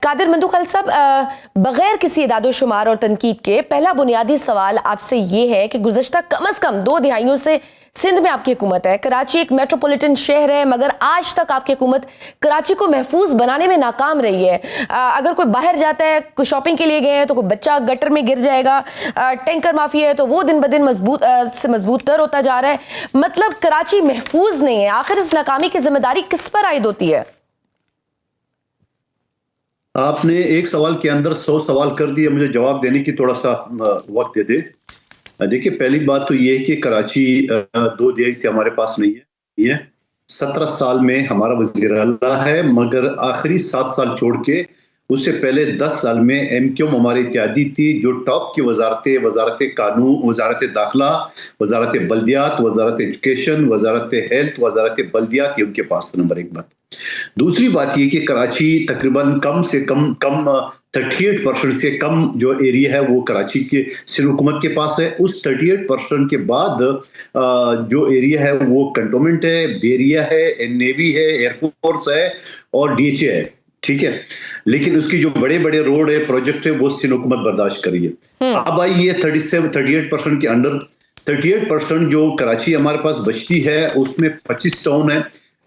قادر مندوخل صاحب، بغیر کسی اعداد و شمار اور تنقید کے پہلا بنیادی سوال آپ سے یہ ہے کہ گزشتہ کم از کم 2 دہائیوں سے سندھ میں آپ کی حکومت ہے. کراچی ایک میٹروپولیٹن شہر ہے، مگر آج تک آپ کی حکومت کراچی کو محفوظ بنانے میں ناکام رہی ہے. اگر کوئی باہر جاتا ہے، کوئی شاپنگ کے لیے گئے ہیں تو کوئی بچہ گٹر میں گر جائے گا، ٹینکر مافیا ہے تو وہ دن بدن مضبوط تر ہوتا جا رہا ہے. مطلب کراچی محفوظ نہیں ہے. آخر اس ناکامی کی ذمہ داری کس پر عائد ہوتی ہے؟ آپ نے ایک سوال کے اندر 100 سوال کر دیا. مجھے جواب دینے کی تھوڑا سا وقت دے دے. دیکھیے، پہلی بات تو یہ ہے کہ کراچی 2 دہائی سے ہمارے پاس نہیں ہے. 17 سال میں ہمارا وزیر اعلیٰ ہے، مگر آخری 7 سال چھوڑ کے اس سے پہلے 10 سال میں ایم کیو ہماری اتحادی تھی، جو ٹاپ کی وزارتیں، وزارت قانون، وزارت داخلہ، وزارت بلدیات، وزارت ایجوکیشن، وزارت ہیلتھ، وزارت بلدیات، یہ ان کے پاس نمبر 1 بات. دوسری بات یہ کہ کراچی تقریباً کم سے کم 38% سے کم جو ایریا ہے وہ کراچی کے سندھ حکومت کے پاس ہے. اس 38% کے بعد جو ایریا ہے وہ کنٹونمنٹ ہے، بیریا ہے، نیوی ہے، ایئر فورس ہے اور ڈی ایچ اے ہے. ٹھیک ہے، لیکن اس کی جو بڑے بڑے روڈ ہے، پروجیکٹ ہے، وہ سندھ حکومت برداشت کری ہے. اب آئی یہ 38% کے انڈر 38% جو کراچی ہمارے پاس بچتی ہے، اس میں 25 ٹاؤن ہے.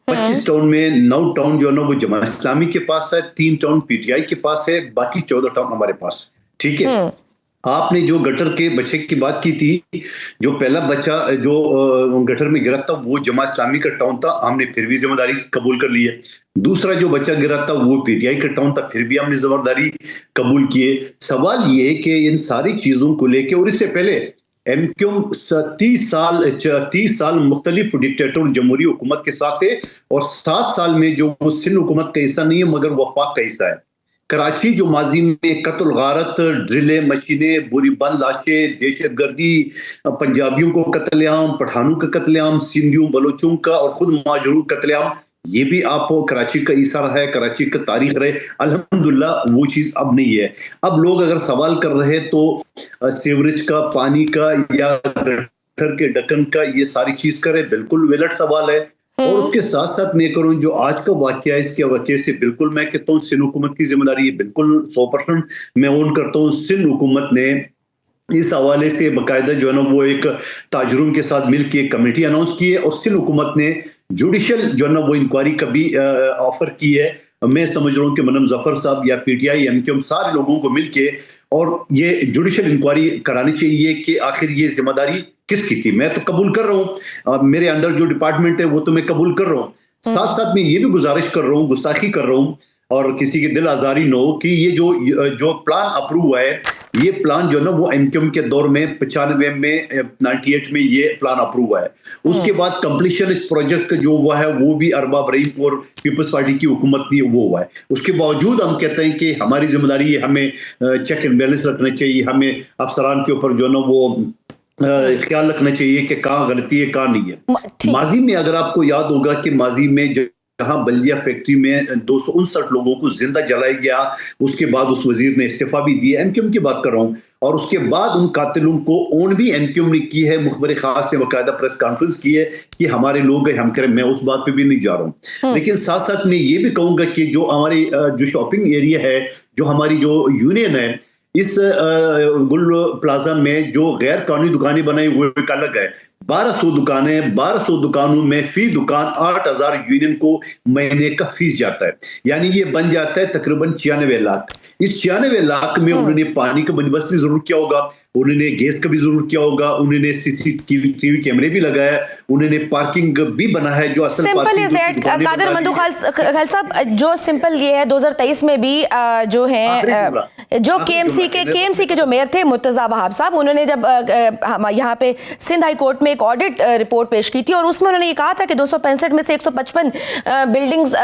25 ٹاؤن میں 9 ٹاؤن جو ہے نا وہ جماعت اسلامی کے پاس ہے، 3 ٹاؤن پی ٹی آئی کے پاس ہے، باقی 14 ٹاؤن ہمارے پاس. ٹھیک ہے، آپ نے جو گٹر کے بچے کی بات کی تھی، جو پہلا بچہ جو گٹر میں گرا تھا وہ جماعت اسلامی کا ٹاؤن تھا، ہم نے پھر بھی ذمہ داری قبول کر لی ہے. دوسرا جو بچہ گرا تھا وہ پی ٹی آئی کا ٹاؤن تھا، پھر بھی ہم نے ذمہ داری قبول کیے. سوال یہ ہے کہ ان ساری چیزوں کو لے کے، اور اس سے پہلے ایم کیو 30 سال مختلف ڈکٹیٹر جمہوری حکومت کے ساتھ ہے، اور 7 سال میں جو وہ سندھ حکومت کا حصہ نہیں ہے مگر وفاق کا حصہ ہے. کراچی جو ماضی میں قتل غارت، ڈرلیں، مشینیں، بوری بند لاشیں، دہشت گردی، پنجابیوں کو قتل عام، پٹھانوں کا قتل عام، سندھیوں بلوچوں کا اور خود مہاجروں کا قتل عام، یہ بھی آپ کو کراچی کا حصہ رہا ہے، کراچی کا تاریخ رہے. الحمدللہ وہ چیز اب نہیں ہے. اب لوگ اگر سوال کر رہے تو سیوریج کا، پانی کا یا گٹر کے ڈکن کا، یہ ساری چیز کرے، بالکل ویلٹ سوال ہے. اور اس کے ساتھ ساتھ میں کروں جو آج کا واقعہ ہے، اس کے واقعے سے بالکل میں کہتا ہوں سندھ حکومت کی ذمہ داری ہے، بالکل 100% میں اون کرتا ہوں. سندھ حکومت نے اس حوالے سے باقاعدہ جو ہے نا وہ ایک تاجروں کے ساتھ مل کے ایک کمیٹی اناؤنس کی ہے، اور سندھ حکومت نے جوڈیشل جو ہے نا وہ انکوائری کا بھی آفر کی ہے. میں سمجھ رہا ہوں کہ منم ظفر صاحب یا P T I, M Q, سارے لوگوں کو مل کے اور یہ جوڈیشل انکوائری کرانی چاہیے کہ آخر یہ ذمہ داری کس کی تھی. میں تو قبول کر رہا ہوں، میرے انڈر جو ڈپارٹمنٹ ہے وہ تو میں قبول کر رہا ہوں. ساتھ ساتھ میں یہ بھی گزارش کر رہا ہوں، گستاخی کر رہا ہوں، اور کسی کی دل آزاری نہ ہو، کہ یہ جو پلان اپروو ہوا ہے، یہ پلان جو ہے نا وہ ایم کیو کے دور میں 95 میں 98 میں یہ پلان اپروو ہوا ہے. اس کے بعد کمپلیشن اس پروجیکٹ کا جو ہوا ہے وہ بھی ارباب رحیم اور پیپلز پارٹی کی حکومت نے وہ ہوا ہے. اس کے باوجود ہم کہتے ہیں کہ ہماری ذمہ داری ہے، ہمیں چیک اینڈ بیلنس رکھنا چاہیے، ہمیں افسران کے اوپر جو ہے نا وہ خیال رکھنا چاہیے کہ کہاں غلطی ہے کہاں نہیں ہے. ماضی میں اگر آپ کو یاد ہوگا کہ ماضی میں جہاں بلدیہ فیکٹری میں 259 لوگوں کو زندہ جلایا گیا، اس کے بعد اس وزیر نے استعفیٰ بھی دیا، ایم کیو کی بات کر رہا ہوں، اور اس کے بعد ان قاتلوں کو اون بھی ایم کیو نے کی ہے. مخبر خاص نے باقاعدہ پریس کانفرنس کی ہے کہ ہمارے لوگ ہیں، ہم کریں. میں اس بات پہ بھی نہیں جا رہا ہوں، لیکن ساتھ ساتھ میں یہ بھی کہوں گا کہ جو ہماری جو شاپنگ ایریا ہے، جو ہماری جو یونین ہے، اس گل پلازا میں جو غیر قانونی دکانیں بنائی وہ ایک الگ ہے. 1200 دکانیں، 1200 دکانوں میں فی دکان 8000 یونین کو مہینے کا فیس جاتا ہے، یعنی یہ بن جاتا ہے تقریباً 96 لاکھ. اس 96 لاکھ میں انہوں نے پانی کا بندوبست بھی ضرور کیا ہوگا، انہوں نے گیس کا بھی ضرور کیا ہوگا، انہوں نے سی سی ٹی وی کیمرے بھی لگایا، انہوں نے پارکنگ بھی بنا ہے. جو اصل پارکنگ قادر مندوخل صاحب، جو سمپل یہ ہے 2023 میں بھی جو ہیں جو کے ایم سی کے جو میئر تھے مرتضیٰ وہاب صاحب، انہوں نے جب یہاں پہ سندھ ہائی کورٹ میں ایک آڈٹ رپورٹ پیش کی تھی، اور اس میں انہوں نے یہ کہا تھا کہ 265 میں سے 155 بلڈنگز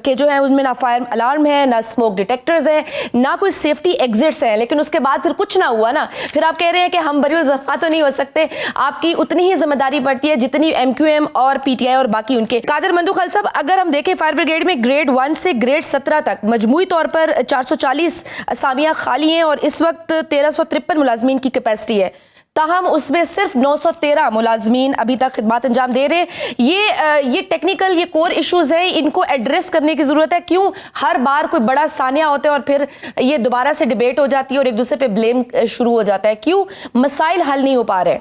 کے جو ہیں اس میں نہ فائر الارم ہے، نہ اسموک ڈیٹیکٹرز ہیں، نہ کوئی سیفٹی ایگزٹس ہیں. لیکن اس کے بعد پھر کچھ نہ ہوا نا. پھر آپ کہہ رہے ہیں کہ ہم بری الزما تو نہیں ہو سکتے، آپ کی اتنی ہی ذمہ داری پڑتی ہے جتنی ایم کیو ایم اور پی ٹی آئی اور باقی ان کے. قادر مندوخل صاحب، اگر ہم دیکھیں فائر بریگیڈ میں گریڈ 1 سے گریڈ 17 تک مجموعی طور پر 440 اسامیاں خالی ہیں، اور اس وقت 1353 ملازمین کی کیپیسٹی ہے. تاہم اس میں صرف 913 ملازمین ابھی تک خدمات انجام دے رہے ہیں. یہ ٹیکنیکل یہ کور ایشوز ہیں, ان کو ایڈریس کرنے کی ضرورت ہے. کیوں ہر بار کوئی بڑا سانیہ ہوتا ہے اور پھر یہ دوبارہ سے ڈیبیٹ ہو جاتی ہے اور ایک دوسرے پہ بلیم شروع ہو جاتا ہے؟ کیوں مسائل حل نہیں ہو پا رہے؟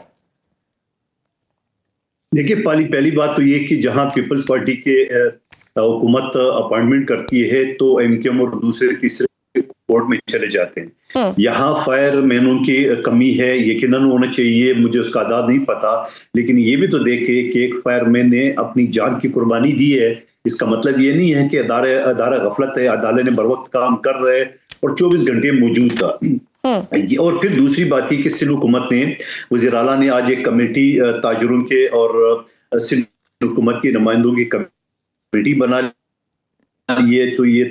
دیکھیے پہلی بات تو یہ کہ جہاں پیپلز پارٹی کے حکومت اپائنٹمنٹ کرتی ہے تو ایم کیو ایم اور دوسرے تیسرے کورٹ میں چلے جاتے ہیں. یہاں فائر مینوں کی کمی ہے, یقیناً ہونا چاہیے, مجھے اس کا اعداد نہیں پتا, لیکن یہ بھی تو دیکھے کہ ایک فائر مین نے اپنی جان کی قربانی دی ہے. اس کا مطلب یہ نہیں ہے کہ ادارہ غفلت ہے, عدالت نے بر وقت کام کر رہے اور 24 گھنٹے موجود تھا. اور پھر دوسری بات یہ کہ سندھ حکومت نے, وزیر اعلیٰ نے آج ایک کمیٹی تاجروں کے اور سندھ حکومت کے نمائندوں کی کمیٹی بنا لی ہے. تو یہ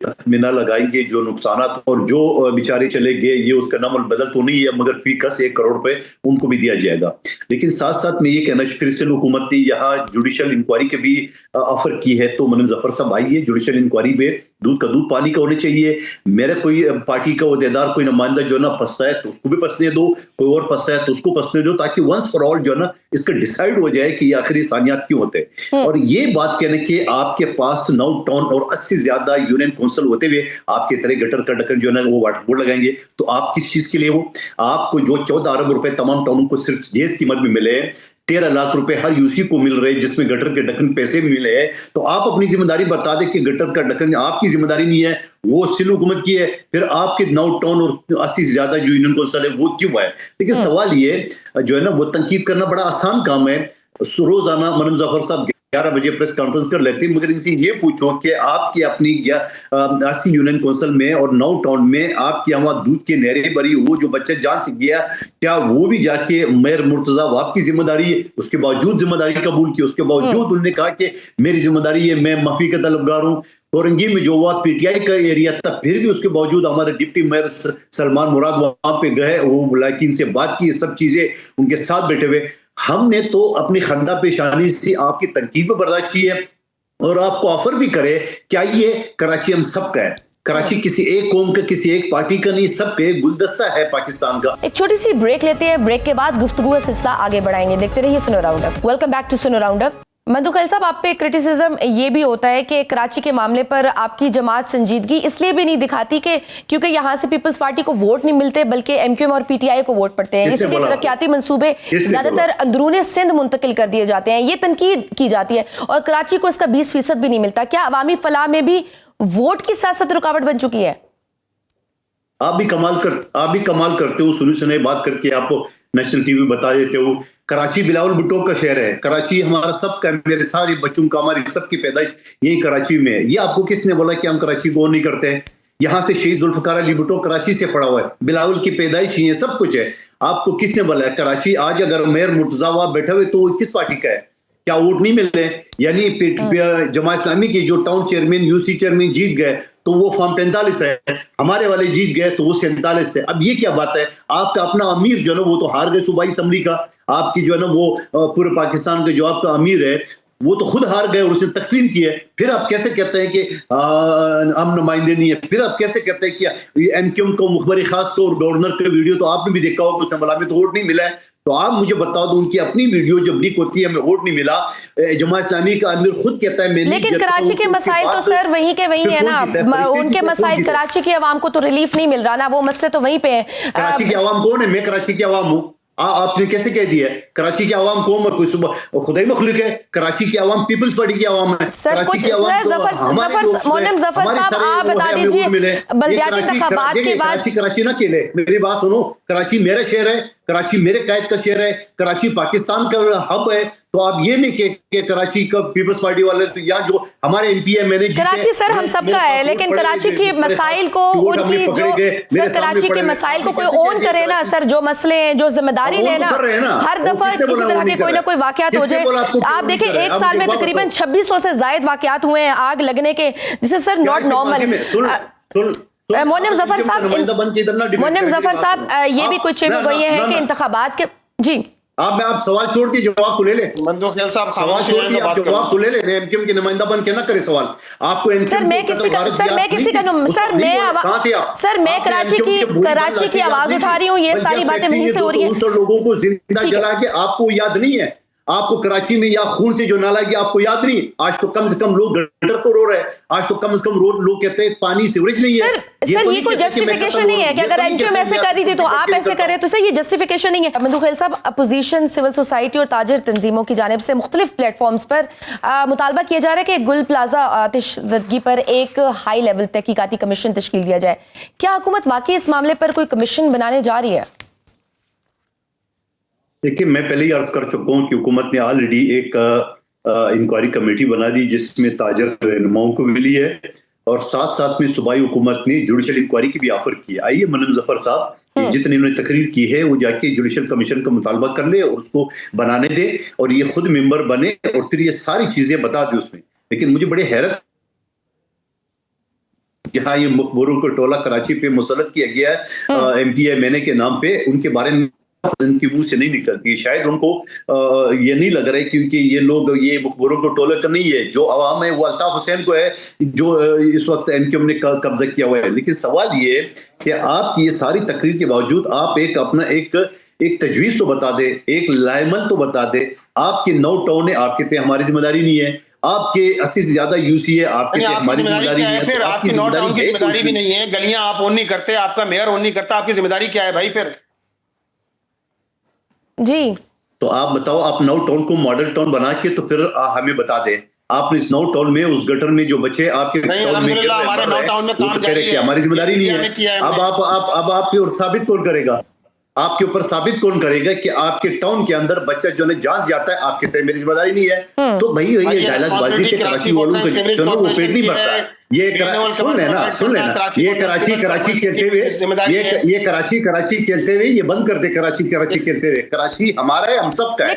تخمینہ لگائیں گے جو نقصانات اور جو بیچارے چلے گئے, یہ اس کا نام البدل تو نہیں ہے, مگر فی کس 1 کروڑ روپے ان کو بھی دیا جائے گا. لیکن ساتھ ساتھ میں یہ کہنا کرسچن حکومت نے یہاں جوڈیشل انکوائری کے بھی آفر کی ہے. تو منم ظفر صاحب آئیے, جوڈیشل انکوائری پہ دودھ کا دودھ پانی کا ہونا چاہیے. میرا کوئی پارٹی کا عہدیدار کوئی نمائندہ جو ہے نا پھنستا ہے تو اس کو بھی پھنسنے دو, کوئی اور پھنستا ہے تو اس کو پھنسنے دو, تاکہ ونس فار آل جو ہے نا اس کا ڈیسائیڈ ہو جائے کہ یہ آخری ثانیات کیوں ہوتے ہیں. اور یہ بات کہنے کہ آپ کے پاس 9 ٹاؤن اور 80 سے زیادہ یونین کونسل ہوتے ہوئے آپ کے طرح گٹر کا ڈکن جو ہے نا وہ واٹر بورڈ لگائیں گے, تو آپ کس چیز کے لیے ہو؟ آپ کو جو 14 ارب روپے تمام ٹاؤنوں کو صرف جیز قیمت میں ملے, 13 لاکھ روپے ہر یوسی کو مل رہے جس میں گٹر کے ڈکن پیسے بھی ملے ہیں, تو آپ اپنی ذمہ داری بتا دیں کہ گٹر کا ڈکن آپ کی ذمہ داری نہیں ہے, وہ سندھ حکومت کی ہے. پھر آپ کے 9 ٹاؤن اور 80 سے زیادہ جو یونین کونسل ہے وہ کیوں ہے؟ لیکن سوال یہ جو ہے نا وہ تنقید کرنا بڑا آسان کام ہے. روزانہ منم ظفر صاحب 11 بجے پریس کانفرنس کر لیتے ہیں, مگر ان سے یہ پوچھو کہ آپ کی اپنی 80 یونین کونسل میں اور 9 ٹاؤن میں آپ کی وہاں دودھ کے نہریں بری, وہ جو بچہ جان سے گیا کیا وہ بھی جا کے میئر مرتضیٰ وہ آپ کی ذمہ داری ہے؟ اس کے باوجود ذمہ داری قبول کی, اس کے باوجود انہوں نے کہا کہ میری ذمہ داری ہے, میں معافی کا طلبگار ہوں. اورنگی میں جو ہوا پی ٹی آئی کا ایریا تھا, پھر بھی اس کے باوجود ہمارے ڈپٹی میئر سلمان مراد وہاں پہ گئے, وہ ملاقین سے بات کی, سب چیزیں ان کے ساتھ بیٹھے ہوئے. ہم نے تو اپنی خندہ پیشانی سے آپ کی تنقید پہ برداشت کی ہے, اور آپ کو آفر بھی کرے. کیا یہ کراچی ہم سب کا ہے؟ کراچی کسی ایک قوم کا, کسی ایک پارٹی کا نہیں, سب کا ایک گلدستہ ہے پاکستان کا. ایک چھوٹی سی بریک لیتے ہیں, بریک کے بعد گفتگو کا سلسلہ آگے بڑھائیں گے. دیکھتے رہیے Suno roundup. Welcome back to Suno roundup. Mandokhail صاحب, آپ پہ کرٹیسزم یہ بھی ہوتا ہے کہ کراچی کے معاملے پر آپ کی جماعت سنجیدگی اس لیے بھی نہیں دکھاتی کہ کیونکہ یہاں سے پیپلز پارٹی کو ووٹ نہیں ملتے, بلکہ ایم کیو ایم اور پی ٹی آئی کو ووٹ پڑتے ہیں, اس لیے ترقیاتی منصوبے زیادہ تر اندرون سندھ منتقل کر دیے جاتے ہیں. یہ تنقید کی جاتی ہے, اور کراچی کو اس کا 20% بھی نہیں ملتا. کیا عوامی فلاح میں بھی ووٹ کی سیاست رکاوٹ بن چکی ہے؟ آپ بھی کمال کرتے ہو, سنی سنائی بات کر کے آپ کو نیشنل ٹی وی بتا دیتے ہو. کراچی بلاول بھٹو کا شہر ہے, کراچی ہمارا سب کا, میرے سارے بچوں کا, ہماری سب کی پیدائش یہی کراچی میں ہے. یہ آپ کو کس نے بولا کہ ہم کراچی کو نہیں کرتے ہیں؟ یہاں سے شہید ذوالفقار علی بھٹو کراچی سے پڑا ہوا ہے, بلاول کی پیدائش ہی ہے, سب کچھ ہے. آپ کو کس نے بولا ہے کراچی آج اگر میئر مرتضیٰ وہاں بیٹھے ہوئے تو کس پارٹی کا ہے؟ کیا ووٹ نہیں مل رہے؟ یعنی جماعت اسلامی کے جو town chairman U C chairman جیت گئے تو وہ فارم 45 ہے, ہمارے والے جیت گئے تو وہ 47 ہے. اب یہ کیا بات ہے؟ آپ کا اپنا امیر جو ہے نا وہ تو ہار گئے صوبائی اسمبلی کا, آپ کی جو ہے نا وہ پورے پاکستان کا جو آپ کا امیر ہے وہ تو خود ہار گئے اور اسے تقسیم کیا ہے. پھر آپ کیسے کہتے ہیں کہ ہم نمائندے نہیں ہیں؟ پھر آپ کیسے کہتے ہیں کہ ایم کیو ایم کو مخبر خاص کو اور گورنر کا ویڈیو تو آپ نے بھی دیکھا ہوگا, اس نے بولا میں تو ووٹ نہیں ملا ہے. تو آپ مجھے بتاؤ دو, ان کی اپنی ویڈیو جب لیک ہوتی ہے ہمیں ووٹ نہیں ملا, جماعت اسلامی کا امیر خود کہتا ہے میں نے. لیکن کراچی کے مسائل تو سر وہیں کے وہیں ہیں نا, ان کے مسائل کراچی کی عوام کو تو ریلیف نہیں مل رہا نا, وہ مسئلے تو وہیں پہ ہیں. کراچی کی عوام کون ہے؟ میں کراچی کی عوام ہوں. آپ نے کیسے کہہ دیا ہے کراچی کی عوام قوم ہے؟ کوئی صبح خدائی مخلوق ہے؟ کراچی کی عوام پیپلز پارٹی کی عوام ہے. سر کچھ مونم ظفر صاحب آپ بتا دیجئے, بلدیاتی انتخابات کے بعد کراچی نہ کھیلے, میری بات سنو, کراچی میرا شہر ہے, کراچی میرے قائد کا شہر ہے, کراچی پاکستان کا ہب ہے. تو آپ یہ نہیں کہ کراچی کا پیپلز پارٹی والے یا جو ہمارے ایم پی ہے میں نے کراچی سر ہم سب کا ہے, لیکن کراچی کی مسائل کو ان کی جو سر کراچی کے مسائل کو کوئی اون کرے نا سر, جو مسئلے ہیں جو ذمہ داری لینا, ہر دفعہ کسی طرح کے کوئی نہ کوئی واقعات ہو جائے. آپ دیکھیں ایک سال میں تقریباً 2600 سے زائد واقعات ہوئے ہیں آگ لگنے کے, جسے سر ناٹ نارمل. مونم ظفر صاحب یہ بھی کچھ گوئی ہے کہ انتخابات کے, جی آپ سوال چھوڑ دیے, جواب کو لے لیں. مندو خیل صاحب سوال چھوڑ دیے, آپ جواب کو لے لیں. ایم کیو ایم کے نمائندہ بن کے نہ کرے سوال. آپ کو سر میں کراچی کی آواز اٹھا رہی ہوں, یہ ساری باتیں وہیں سے ہو رہی ہیں. لوگوں کو زندہ جلا کے آپ کو یاد نہیں ہے, آپ کو کراچی میں یا خون سے جو نالا گیا آپ کو یاد نہیں. آج تو کم سے کم لوگ گٹر کو رو رہے ہیں, آج تو کم سے کم لوگ کہتے ہیں پانی سیوریج نہیں ہے. سر یہ کوئی جسٹیفیکیشن نہیں ہے کہ اگر این کیو ایم ایسے کر رہی تھی تو آپ ایسے کریں, تو سر یہ جسٹیفیکیشن نہیں ہے. مندو خیل صاحب, اپوزیشن, سول سوسائٹی اور تاجر تنظیموں کی جانب سے مختلف پلیٹ فارمز پر مطالبہ کیا جا رہا ہے کہ گل پلازا آتش زدگی پر ایک ہائی لیول تحقیقاتی کمیشن تشکیل دیا جائے. کیا حکومت واقعی اس معاملے پر کوئی کمیشن بنانے جا رہی ہے؟ دیکھیں, میں پہلے ہی عرض کر چکا ہوں کہ حکومت نے آلریڈی ایک انکوائری کمیٹی بنا دی جس میں تاجر رہنماؤں کو ملی ہے, اور ساتھ ساتھ میں صوبائی حکومت نے جوڈیشل انکوائری کی بھی آفر کی ہے. آئیے منم ظفر صاحب جتنے انہوں نے تقریر کی ہے وہ جا کے جوڈیشل کمیشن کا مطالبہ کر لے اور اس کو بنانے دے, اور یہ خود ممبر بنے اور پھر یہ ساری چیزیں بتا دے اس میں. لیکن مجھے بڑے حیرت, جہاں یہ مخبروں کو ٹولہ کراچی پہ مسلط کیا گیا ہے ایم پی اے کے نام پہ, ان کے بارے میں ان کی منہ سے نہیں نکلتی. شاید ان کو یہ نہیں لگ رہا ہے کیونکہ یہ لوگ, یہ مخبروں کو ٹولہ کا نہیں ہے, جو عوام ہے وہ الطاف حسین کو ہے جو اس وقت ایم کیو ایم نے قبضہ کیا ہوا ہے. لیکن سوال یہ کہ آپ کی یہ ساری تقریر کے باوجود آپ ایک اپنا ایک تجویز تو بتا دے, ایک لائمل تو بتا دے. آپ کے 9 ٹاؤن آپ کے تھے, ہماری ذمہ داری نہیں ہے. آپ کے 80 سے زیادہ یو سی ہے, آپ کے ہماری ذمہ داری نہیں ہے. پھر آپ کی 9 ٹاؤن کی ذمہ داری بھی نہیں ہے, گلیاں آپ اون نہیں کرتے, آپ کا میئر اون نہیں کرتا, آپ کی ذمہ داری کیا ہے بھائی پھر؟ جی تو آپ بتاؤ, آپ 9 ٹاؤن کو ماڈل ٹاؤن بنا کے تو پھر ہمیں بتا دیں. آپ نے اس 9 ٹاؤن میں اس گٹر میں جو بچے آپ کے ٹاؤن میں ہمارے 9 ٹاؤن میں کام جاری ہے, ہماری ذمہ داری نہیں ہے. اب آپ کے ثابت کون کرے گا, آپ کے اوپر ثابت کون کرے گا کہ آپ کے ٹاؤن کے اندر بچہ جو ہے جانچ جاتا ہے, آپ کہتے ہیں میری ذمہ داری نہیں ہے. تو بھائی یہ ڈائلاگ بازی سے کراچی والوں کو جو ہے وہ پیٹ نہیں بھرتا ہے. یہ سن لینا یہ کراچی کھیلتے ہوئے, یہ کراچی کھیلتے ہوئے یہ بند کر دے. کراچی کھیلتے ہوئے, کراچی ہمارا ہے, ہم سب کا ہے.